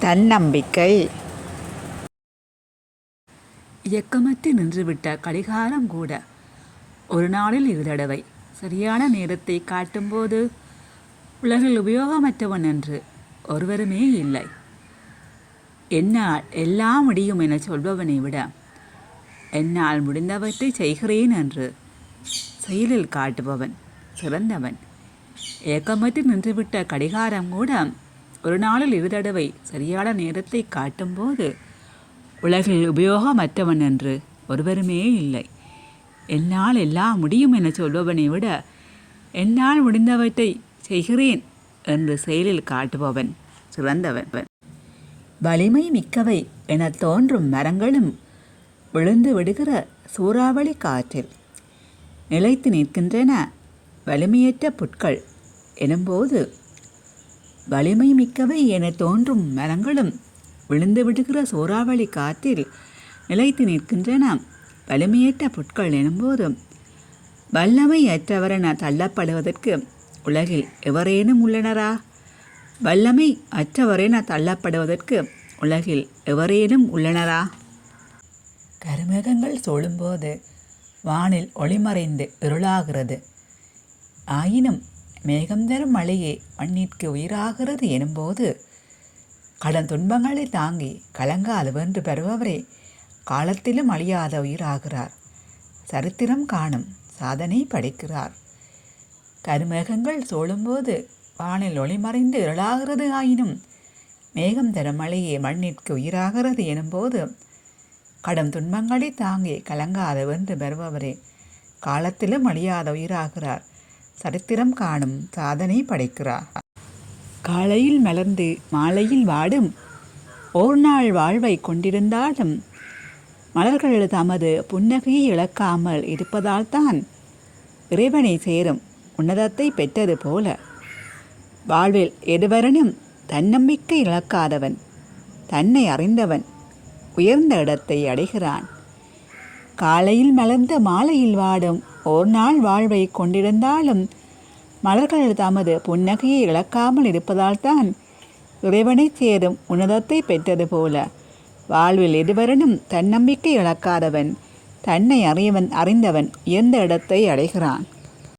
தன்னம்பிக்கை. இயக்கமற்று நின்றுவிட்ட கடிகாரம் கூட ஒரு நாளில் 2 தடவை சரியான நேரத்தை காட்டும்போது உலகில் உபயோகமற்றவன் என்று ஒருவருமே இல்லை. என்னால் எல்லாம் முடியும் என சொல்பவனை விட என்னால் முடிந்தவற்றை செய்கிறேன் என்று செயலில் காட்டுபவன் சிறந்தவன். இயக்கமற்று நின்றுவிட்ட கடிகாரம் கூட ஒரு நாளில் 2 தடவை சரியான நேரத்தை காட்டும்போது உலகில் உபயோகமற்றவன் என்று ஒருவருமே இல்லை. என்னால் எல்லாம் முடியும் என சொல்பவனை விட என்னால் முடிந்தவற்றை செய்கிறேன் என்று செயலில் காட்டுபவன் சிறந்தவன். வலிமை மிக்கவை என தோன்றும் மரங்களும் விழுந்து விடுகிற சூறாவளி காற்றில் நிலைத்து நிற்கின்றன வலிமையற்ற புட்கள் எனும்போது, வலிமை மிக்கவை என தோன்றும் மரங்களும் விழுந்து விடுகிற சூறாவளி காற்றில் நிலைத்து நிற்கின்றன வலிமையற்ற புட்கள் எனும்போது, வல்லமை அற்றவரென தள்ளப்படுவதற்கு உலகில் எவரேனும் உள்ளனரா? வல்லமை அற்றவரென தள்ளப்படுவதற்கு உலகில் எவரேனும் உள்ளனரா? கருமேகங்கள் சூழும்போது வானில் ஒளிமறைந்து இருளாகிறது. ஆயினும் மேகம் தரும் மழையே மண்ணிற்கு உயிராகிறது எனும்போது, கடன் துன்பங்களை தாங்கி கலங்காது வென்று பெறுபவரே காலத்திலும் அழியாத உயிராகிறார். சரித்திரம் காணும் சாதனை படைக்கிறார். கருமேகங்கள் சூழும்போது வானில் ஒளிமறைந்து இருளாகிறது. ஆயினும் மேகம் தரும் மழையே மண்ணிற்கு உயிராகிறது எனும்போது, கடும் துன்பங்களை தாங்கி கலங்காத வென்று பெறுபவரே காலத்திலும் அழியாத உயிராகிறார். சரித்திரம் காணும் சாதனை படைக்கிறார். காலையில் மலர்ந்து மாலையில் வாடும் ஓர் நாள் வாழ்வை கொண்டிருந்தாலும் மலர்கள் தமது புன்னகையை இழக்காமல் இருப்பதால் தான் இறைவனை சேரும் உன்னதத்தை பெற்றது போல வாழ்வில் எதுவரனும் தன்னம்பிக்கை இழக்காதவன், தன்னை அறிந்தவன் உயர்ந்த இடத்தை அடைகிறான். காலையில் மலர்ந்த மாலையில் வாடும் ஓர் நாள் வாழ்வை கொண்டிருந்தாலும் மலர்கள் தமது புன்னகையை இழக்காமல் இருப்பதால் தான் இறைவனை சேரும் உன்னதத்தை பெற்றது போல வாழ்வில் எதுவரனும் தன்னம்பிக்கை இழக்காதவன், தன்னை அறிந்தவன் உயர்ந்த இடத்தை அடைகிறான்.